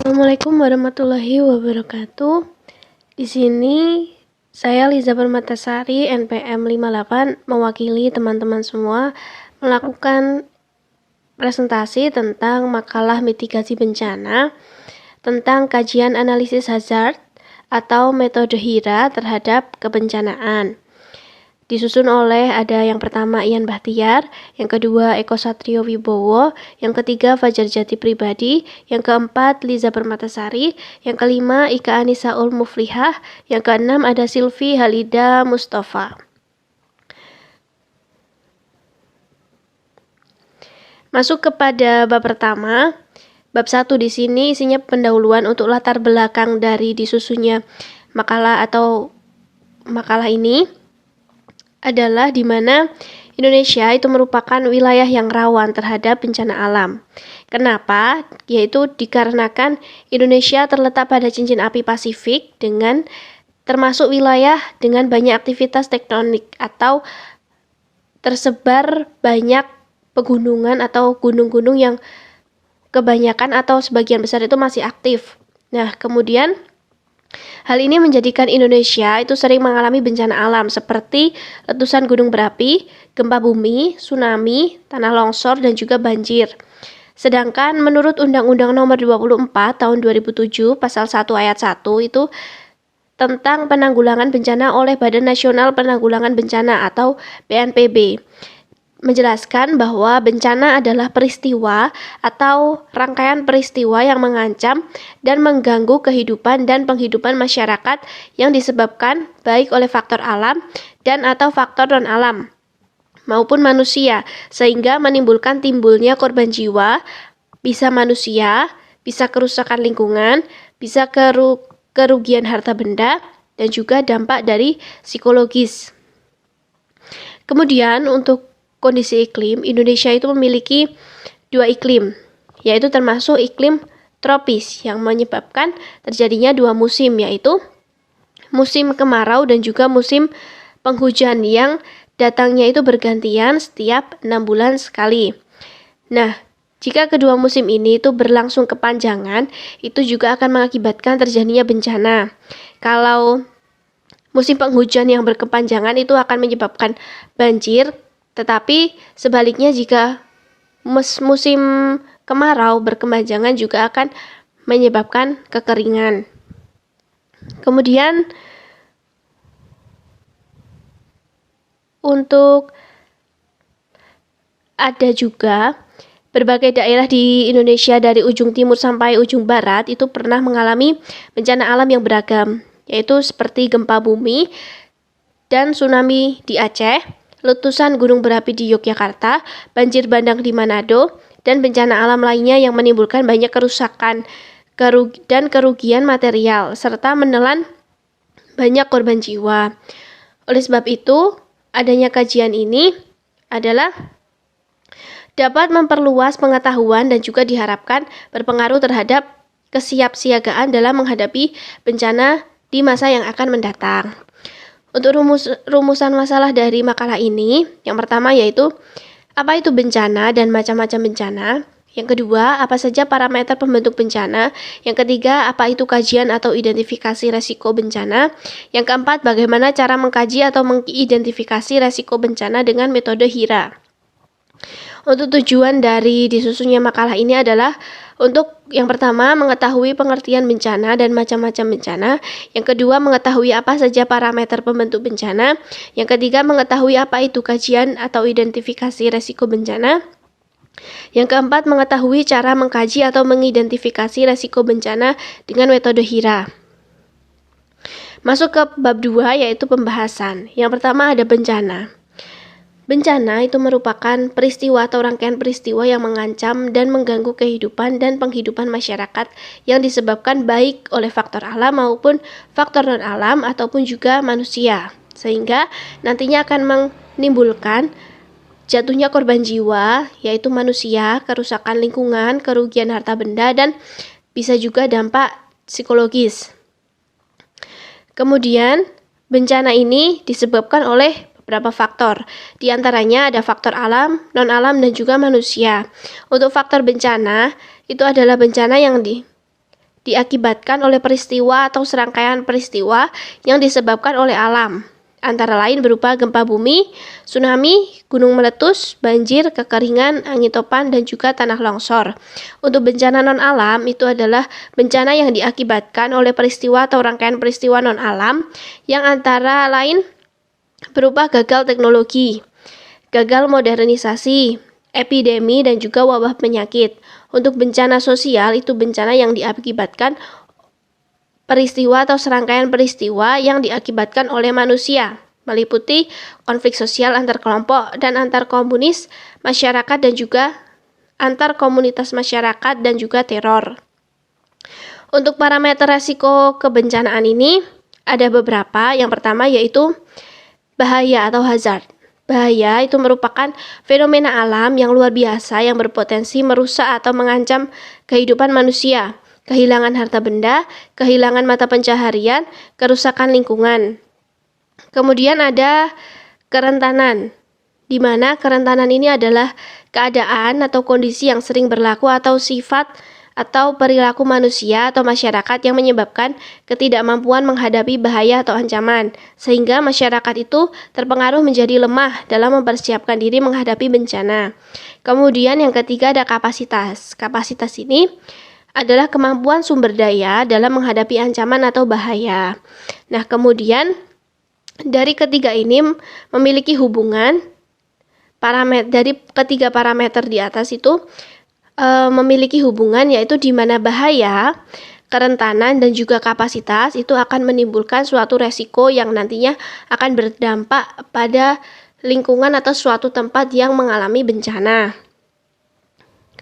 Assalamualaikum warahmatullahi wabarakatuh. Di sini saya Liza Permatasari, NPM 58, mewakili teman-teman semua melakukan presentasi tentang makalah mitigasi bencana tentang kajian analisis hazard atau metode HIRA terhadap kebencanaan. Disusun oleh ada yang pertama Ian Bahtiar, yang kedua Eko Satrio Wibowo, yang ketiga Fajar Jati Pribadi, yang keempat Liza Permatasari, yang kelima Ika Anisaul Muflihah, yang keenam ada Silvi Halida Mustafa. Masuk kepada bab pertama. Bab 1 di sini isinya pendahuluan untuk latar belakang dari disusunnya makalah ini adalah di mana Indonesia itu merupakan wilayah yang rawan terhadap bencana alam. Kenapa? Yaitu dikarenakan Indonesia terletak pada cincin api Pasifik dengan termasuk wilayah dengan banyak aktivitas tektonik atau tersebar banyak pegunungan atau gunung-gunung yang kebanyakan atau sebagian besar itu masih aktif. Nah, kemudian hal ini menjadikan Indonesia itu sering mengalami bencana alam seperti letusan gunung berapi, gempa bumi, tsunami, tanah longsor, dan juga banjir. Sedangkan menurut Undang-Undang Nomor 24 Tahun 2007 Pasal 1 Ayat 1 itu tentang penanggulangan bencana oleh Badan Nasional Penanggulangan Bencana atau BNPB, menjelaskan bahwa bencana adalah peristiwa atau rangkaian peristiwa yang mengancam dan mengganggu kehidupan dan penghidupan masyarakat yang disebabkan baik oleh faktor alam dan atau faktor non-alam maupun manusia, sehingga menimbulkan timbulnya korban jiwa, bisa manusia, bisa kerusakan lingkungan, bisa kerugian harta benda, dan juga dampak dari psikologis. Kemudian untuk kondisi iklim, Indonesia itu memiliki 2 iklim, yaitu termasuk iklim tropis yang menyebabkan terjadinya 2 musim, yaitu musim kemarau dan juga musim penghujan yang datangnya itu bergantian setiap 6 bulan sekali. Nah, jika kedua musim ini itu berlangsung kepanjangan, itu juga akan mengakibatkan terjadinya bencana. Kalau musim penghujan yang berkepanjangan itu akan menyebabkan banjir, tetapi sebaliknya jika musim kemarau berkepanjangan juga akan menyebabkan kekeringan. Kemudian untuk ada juga berbagai daerah di Indonesia dari ujung timur sampai ujung barat itu pernah mengalami bencana alam yang beragam, yaitu seperti gempa bumi dan tsunami di Aceh, letusan gunung berapi di Yogyakarta, banjir bandang di Manado, dan bencana alam lainnya yang menimbulkan banyak kerusakan dan kerugian material, serta menelan banyak korban jiwa. Oleh sebab itu, adanya kajian ini adalah dapat memperluas pengetahuan dan juga diharapkan berpengaruh terhadap kesiapsiagaan dalam menghadapi bencana di masa yang akan mendatang. Untuk rumusan masalah dari makalah ini, yang pertama yaitu apa itu bencana dan macam-macam bencana. Yang kedua, apa saja parameter pembentuk bencana. Yang ketiga, apa itu kajian atau identifikasi resiko bencana. Yang keempat, bagaimana cara mengkaji atau mengidentifikasi resiko bencana dengan metode HIRA. Untuk tujuan dari disusunnya makalah ini adalah untuk yang pertama mengetahui pengertian bencana dan macam-macam bencana. Yang kedua mengetahui apa saja parameter pembentuk bencana. Yang ketiga mengetahui apa itu kajian atau identifikasi resiko bencana. Yang keempat mengetahui cara mengkaji atau mengidentifikasi resiko bencana dengan metode HIRA. Masuk ke bab 2 yaitu pembahasan. Yang pertama ada bencana. Bencana itu merupakan peristiwa atau rangkaian peristiwa yang mengancam dan mengganggu kehidupan dan penghidupan masyarakat yang disebabkan baik oleh faktor alam maupun faktor non-alam ataupun juga manusia, sehingga nantinya akan menimbulkan jatuhnya korban jiwa, yaitu manusia, kerusakan lingkungan, kerugian harta benda, dan bisa juga dampak psikologis. Kemudian, bencana ini disebabkan oleh beberapa faktor. Di antaranya ada faktor alam, non-alam, dan juga manusia. Untuk faktor bencana, itu adalah bencana yang diakibatkan oleh peristiwa atau serangkaian peristiwa yang disebabkan oleh alam, antara lain berupa gempa bumi, tsunami, gunung meletus, banjir, kekeringan, angin topan, dan juga tanah longsor. Untuk bencana non-alam itu adalah bencana yang diakibatkan oleh peristiwa atau rangkaian peristiwa non-alam yang antara lain berupa gagal teknologi, gagal modernisasi, epidemi, dan juga wabah penyakit. Untuk bencana sosial itu bencana yang diakibatkan peristiwa atau serangkaian peristiwa yang diakibatkan oleh manusia, meliputi konflik sosial antar kelompok dan antar komunis masyarakat dan juga antar komunitas masyarakat dan juga teror. Untuk parameter resiko kebencanaan ini ada beberapa. Yang pertama yaitu bahaya atau hazard. Bahaya itu merupakan fenomena alam yang luar biasa yang berpotensi merusak atau mengancam kehidupan manusia, kehilangan harta benda, kehilangan mata pencaharian, kerusakan lingkungan. Kemudian ada kerentanan, di mana kerentanan ini adalah keadaan atau kondisi yang sering berlaku atau sifat atau perilaku manusia atau masyarakat yang menyebabkan ketidakmampuan menghadapi bahaya atau ancaman, sehingga masyarakat itu terpengaruh menjadi lemah dalam mempersiapkan diri menghadapi bencana. Kemudian yang ketiga ada kapasitas. Kapasitas ini adalah kemampuan sumber daya dalam menghadapi ancaman atau bahaya. Nah, kemudian dari ketiga ini memiliki hubungan dari ketiga parameter di atas itu memiliki hubungan, yaitu di mana bahaya, kerentanan, dan juga kapasitas itu akan menimbulkan suatu resiko yang nantinya akan berdampak pada lingkungan atau suatu tempat yang mengalami bencana.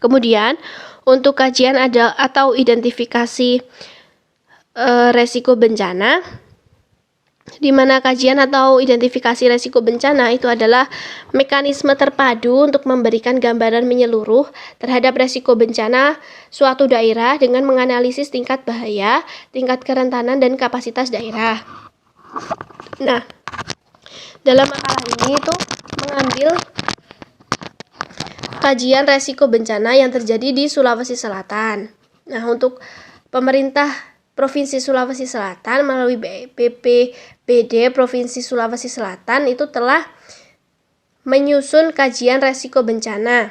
Kemudian untuk kajian atau identifikasi resiko bencana, di mana kajian atau identifikasi resiko bencana itu adalah mekanisme terpadu untuk memberikan gambaran menyeluruh terhadap resiko bencana suatu daerah dengan menganalisis tingkat bahaya, tingkat kerentanan, dan kapasitas daerah. Nah, dalam makalah ini itu mengambil kajian resiko bencana yang terjadi di Sulawesi Selatan. Nah, untuk pemerintah Provinsi Sulawesi Selatan melalui BPBD Provinsi Sulawesi Selatan itu telah menyusun kajian resiko bencana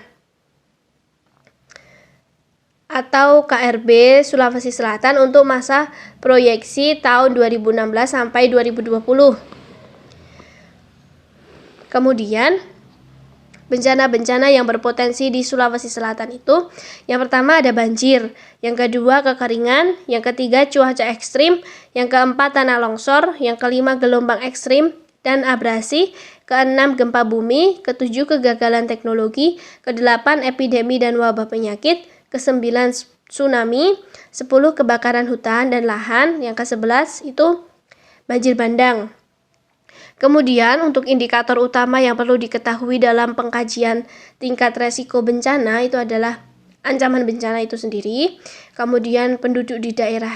atau KRB Sulawesi Selatan untuk masa proyeksi tahun 2016 sampai 2020. Kemudian bencana-bencana yang berpotensi di Sulawesi Selatan itu, yang pertama ada banjir, yang kedua kekeringan, yang ketiga cuaca ekstrim, yang keempat tanah longsor, yang kelima gelombang ekstrim dan abrasi, keenam gempa bumi, ketujuh kegagalan teknologi, kedelapan epidemi dan wabah penyakit, kesembilan tsunami, 10 kebakaran hutan dan lahan, yang ke-11 itu banjir bandang. Kemudian untuk indikator utama yang perlu diketahui dalam pengkajian tingkat resiko bencana itu adalah ancaman bencana itu sendiri, kemudian penduduk di daerah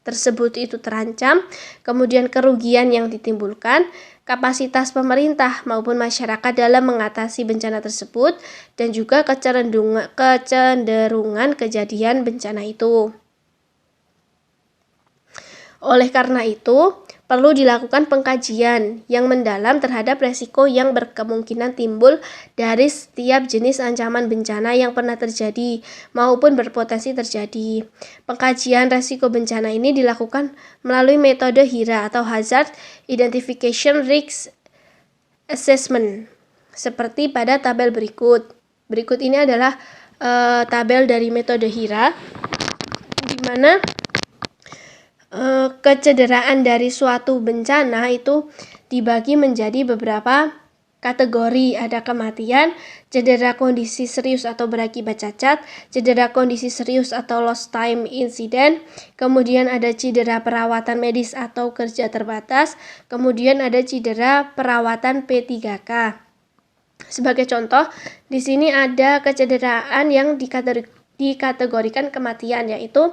tersebut itu terancam, kemudian kerugian yang ditimbulkan, kapasitas pemerintah maupun masyarakat dalam mengatasi bencana tersebut, dan juga kecenderungan kejadian bencana itu. Oleh karena itu, perlu dilakukan pengkajian yang mendalam terhadap resiko yang berkemungkinan timbul dari setiap jenis ancaman bencana yang pernah terjadi maupun berpotensi terjadi. Pengkajian resiko bencana ini dilakukan melalui metode HIRA atau Hazard Identification Risk Assessment, seperti pada tabel berikut. Berikut ini adalah tabel dari metode HIRA, di mana kecederaan dari suatu bencana itu dibagi menjadi beberapa kategori. Ada kematian, cedera kondisi serius atau berakibat cacat, cedera kondisi serius atau lost time incident, kemudian ada cedera perawatan medis atau kerja terbatas, kemudian ada cedera perawatan P3K. Sebagai contoh, di sini ada kecederaan yang dikategorikan kematian, yaitu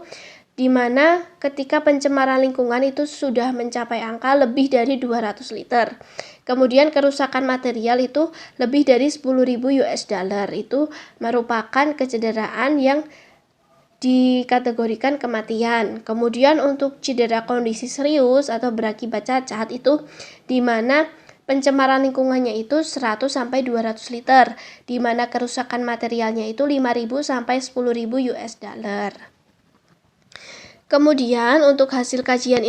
di mana ketika pencemaran lingkungan itu sudah mencapai angka lebih dari 200 liter. Kemudian kerusakan material itu lebih dari $10.000. Itu merupakan kecederaan yang dikategorikan kematian. Kemudian untuk cedera kondisi serius atau berakibat cacat itu di mana pencemaran lingkungannya itu 100 sampai 200 liter, di mana kerusakan materialnya itu 5.000 sampai 10.000 US dollar. Kemudian untuk hasil kajian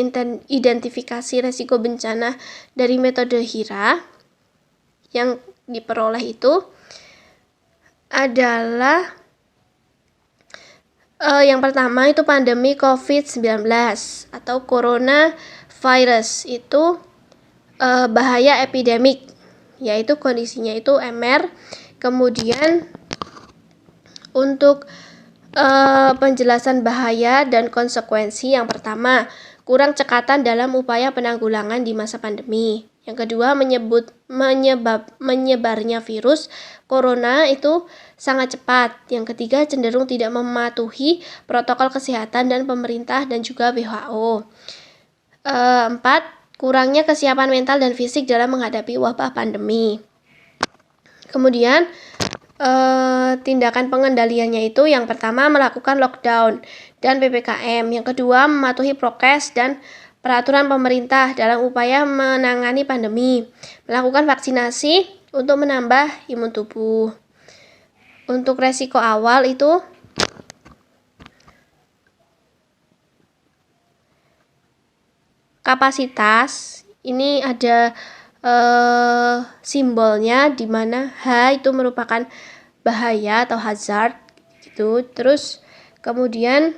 identifikasi resiko bencana dari metode HIRA yang diperoleh itu adalah yang pertama itu pandemi COVID-19 atau coronavirus itu bahaya epidemik, yaitu kondisinya itu MR. Kemudian untuk penjelasan bahaya dan konsekuensi, yang pertama kurang cekatan dalam upaya penanggulangan di masa pandemi. Yang kedua, menyebarnya virus corona itu sangat cepat. Yang ketiga, cenderung tidak mematuhi protokol kesehatan dan pemerintah dan juga WHO. 4. Kurangnya kesiapan mental dan fisik dalam menghadapi wabah pandemi. Kemudian tindakan pengendaliannya itu yang pertama melakukan lockdown dan PPKM. Yang kedua, mematuhi prokes dan peraturan pemerintah dalam upaya menangani pandemi. Melakukan vaksinasi untuk menambah imun tubuh. Untuk resiko awal itu kapasitas, ini ada simbolnya di mana H itu merupakan bahaya atau hazard gitu. Terus kemudian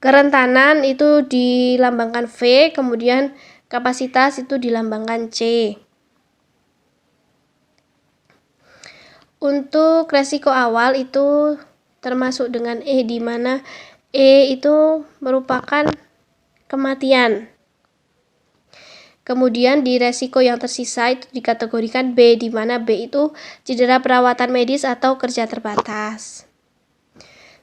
kerentanan itu dilambangkan V, kemudian kapasitas itu dilambangkan C. Untuk resiko awal itu termasuk dengan E, di mana E itu merupakan kematian. Kemudian di resiko yang tersisa itu dikategorikan B, di mana B itu cedera perawatan medis atau kerja terbatas.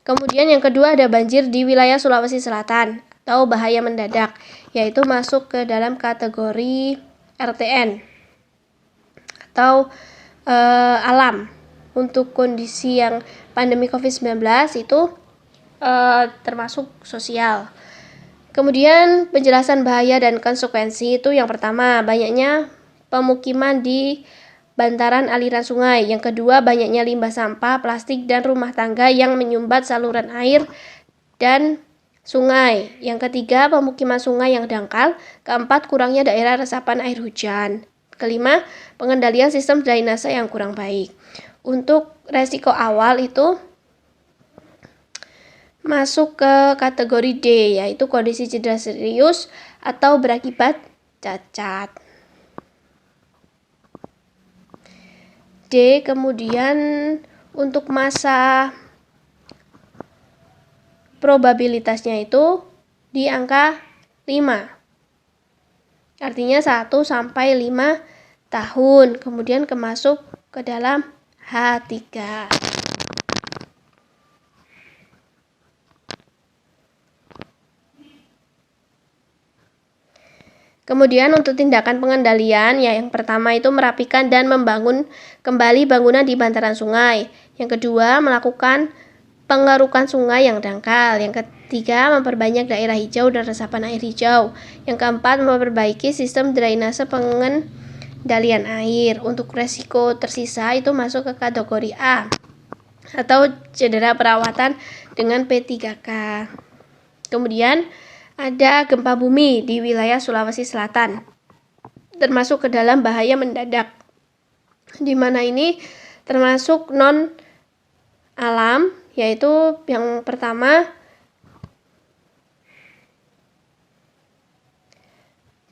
Kemudian yang kedua ada banjir di wilayah Sulawesi Selatan atau bahaya mendadak, yaitu masuk ke dalam kategori RTN atau alam. Untuk kondisi yang pandemi COVID-19 itu termasuk sosial. Kemudian penjelasan bahaya dan konsekuensi itu yang pertama, banyaknya pemukiman di bantaran aliran sungai. Yang kedua, banyaknya limbah sampah, plastik, dan rumah tangga yang menyumbat saluran air dan sungai. Yang ketiga, pemukiman sungai yang dangkal. Keempat, kurangnya daerah resapan air hujan. Kelima, pengendalian sistem drainase yang kurang baik. Untuk resiko awal itu masuk ke kategori D, yaitu kondisi cedera serius atau berakibat cacat. D. Kemudian untuk masa probabilitasnya itu di angka 5. Artinya 1 sampai 5 tahun. Kemudian masuk ke dalam H3. Kemudian untuk tindakan pengendalian, ya yang pertama itu merapikan dan membangun kembali bangunan di bantaran sungai. Yang kedua, melakukan pengerukan sungai yang dangkal. Yang ketiga, memperbanyak daerah hijau dan resapan air hijau. Yang keempat, memperbaiki sistem drainase pengendalian air. Untuk resiko tersisa itu masuk ke kategori A atau cedera perawatan dengan P3K. Kemudian ada gempa bumi di wilayah Sulawesi Selatan, termasuk ke dalam bahaya mendadak, di mana ini termasuk non alam, yaitu yang pertama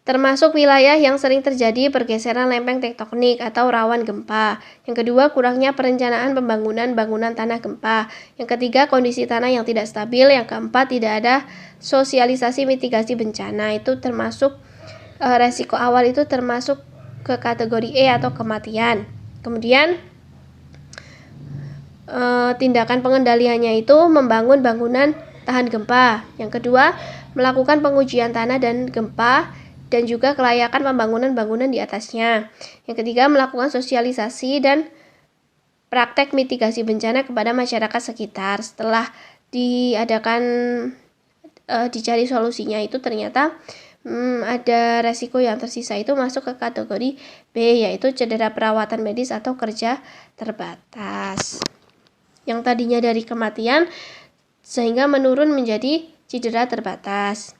termasuk wilayah yang sering terjadi pergeseran lempeng tektonik atau rawan gempa. Yang kedua, kurangnya perencanaan pembangunan bangunan tanah gempa. Yang ketiga, kondisi tanah yang tidak stabil. Yang keempat, tidak ada sosialisasi mitigasi bencana. Itu termasuk resiko awal itu termasuk ke kategori E atau kematian. Kemudian tindakan pengendaliannya itu membangun bangunan tahan gempa. Yang kedua, melakukan pengujian tanah dan gempa dan juga kelayakan pembangunan bangunan di atasnya. Yang ketiga, melakukan sosialisasi dan praktek mitigasi bencana kepada masyarakat sekitar. Setelah dicari solusinya itu ternyata ada resiko yang tersisa itu masuk ke kategori B, yaitu cedera perawatan medis atau kerja terbatas. Yang tadinya dari kematian sehingga menurun menjadi cedera terbatas.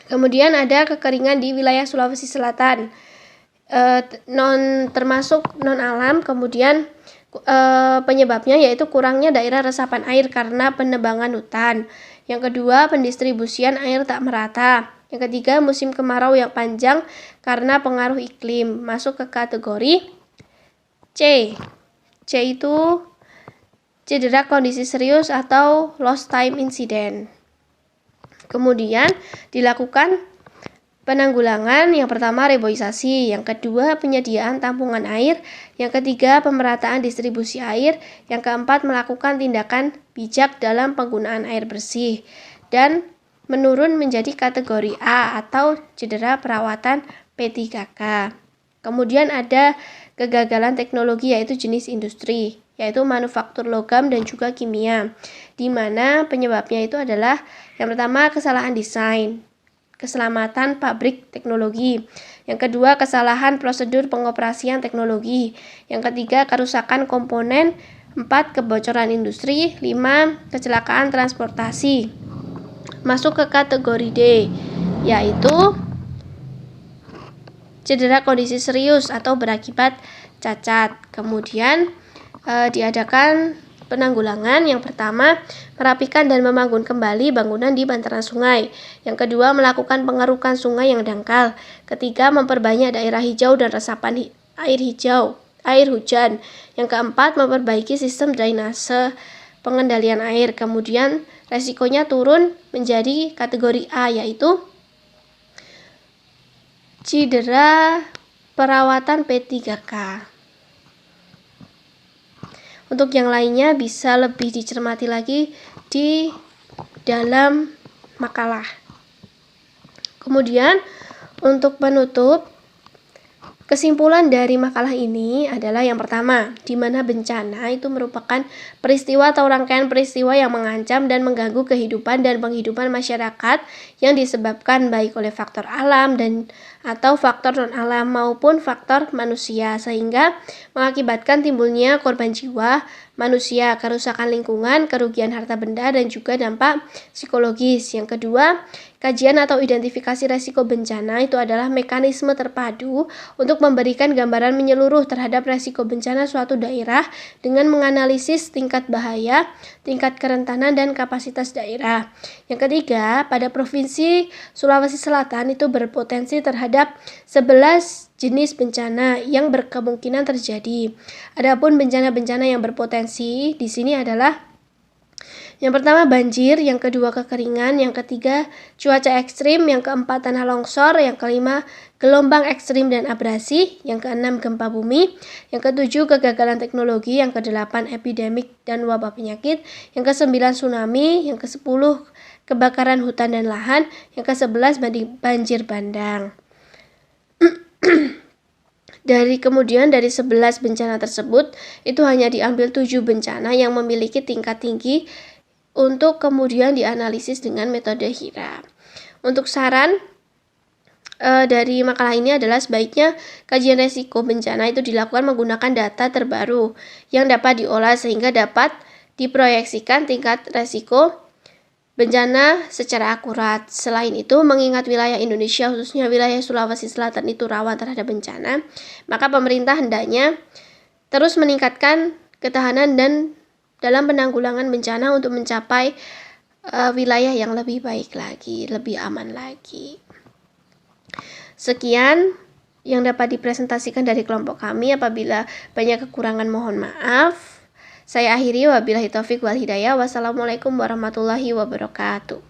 Kemudian ada kekeringan di wilayah Sulawesi Selatan, termasuk non alam. Kemudian penyebabnya yaitu kurangnya daerah resapan air karena penebangan hutan. Yang kedua, pendistribusian air tak merata. Yang ketiga, musim kemarau yang panjang karena pengaruh iklim. Masuk ke kategori C. C itu cedera kondisi serius atau lost time incident. Kemudian dilakukan penanggulangan. Yang pertama, reboisasi. Yang kedua, penyediaan tampungan air. Yang ketiga, pemerataan distribusi air. Yang keempat, melakukan tindakan bijak dalam penggunaan air bersih. Dan menurun menjadi kategori A atau cedera perawatan P3K. Kemudian ada kegagalan teknologi yaitu jenis industri, yaitu manufaktur logam dan juga kimia, di mana penyebabnya itu adalah yang pertama kesalahan desain, keselamatan pabrik teknologi. Yang kedua, kesalahan prosedur pengoperasian teknologi. Yang ketiga, kerusakan komponen. 4, kebocoran industri. 5, kecelakaan transportasi. Masuk ke kategori D, yaitu cedera kondisi serius atau berakibat cacat. Kemudian diadakan penanggulangan. Yang pertama, merapikan dan membangun kembali bangunan di bantaran sungai. Yang kedua, melakukan pengerukan sungai yang dangkal. Ketiga, memperbanyak daerah hijau dan resapan air hujan. Yang keempat, memperbaiki sistem drainase pengendalian air. Kemudian resikonya turun menjadi kategori A, yaitu cedera perawatan P3K. Untuk yang lainnya bisa lebih dicermati lagi di dalam makalah. Kemudian untuk penutup, kesimpulan dari makalah ini adalah yang pertama, di mana bencana itu merupakan peristiwa atau rangkaian peristiwa yang mengancam dan mengganggu kehidupan dan penghidupan masyarakat yang disebabkan baik oleh faktor alam dan atau faktor non-alam maupun faktor manusia, sehingga mengakibatkan timbulnya korban jiwa manusia, kerusakan lingkungan, kerugian harta benda, dan juga dampak psikologis. Yang kedua, kajian atau identifikasi resiko bencana itu adalah mekanisme terpadu untuk memberikan gambaran menyeluruh terhadap resiko bencana suatu daerah dengan menganalisis tingkat bahaya, tingkat kerentanan, dan kapasitas daerah. Yang ketiga, pada Provinsi Sulawesi Selatan itu berpotensi terhadap 11 jenis bencana yang berkemungkinan terjadi. Adapun bencana-bencana yang berpotensi di sini adalah yang pertama banjir, yang kedua kekeringan, yang ketiga cuaca ekstrim, yang keempat tanah longsor, yang kelima gelombang ekstrim dan abrasi, yang keenam gempa bumi, yang ketujuh kegagalan teknologi, yang kedelapan epidemik dan wabah penyakit, yang kesembilan tsunami, yang kesepuluh kebakaran hutan dan lahan, yang kesebelas banjir bandang. Dari 11 bencana tersebut itu hanya diambil 7 bencana yang memiliki tingkat tinggi untuk kemudian dianalisis dengan metode HIRA. Untuk saran dari makalah ini adalah sebaiknya kajian resiko bencana itu dilakukan menggunakan data terbaru yang dapat diolah sehingga dapat diproyeksikan tingkat resiko bencana secara akurat. Selain itu, mengingat wilayah Indonesia khususnya wilayah Sulawesi Selatan itu rawan terhadap bencana, maka pemerintah hendaknya terus meningkatkan ketahanan dan dalam penanggulangan bencana untuk mencapai wilayah yang lebih baik lagi, lebih aman lagi. Sekian yang dapat dipresentasikan dari kelompok kami. Apabila banyak kekurangan mohon maaf. Saya akhiri, wabillahi taufik wal hidayah. Wassalamualaikum warahmatullahi wabarakatuh.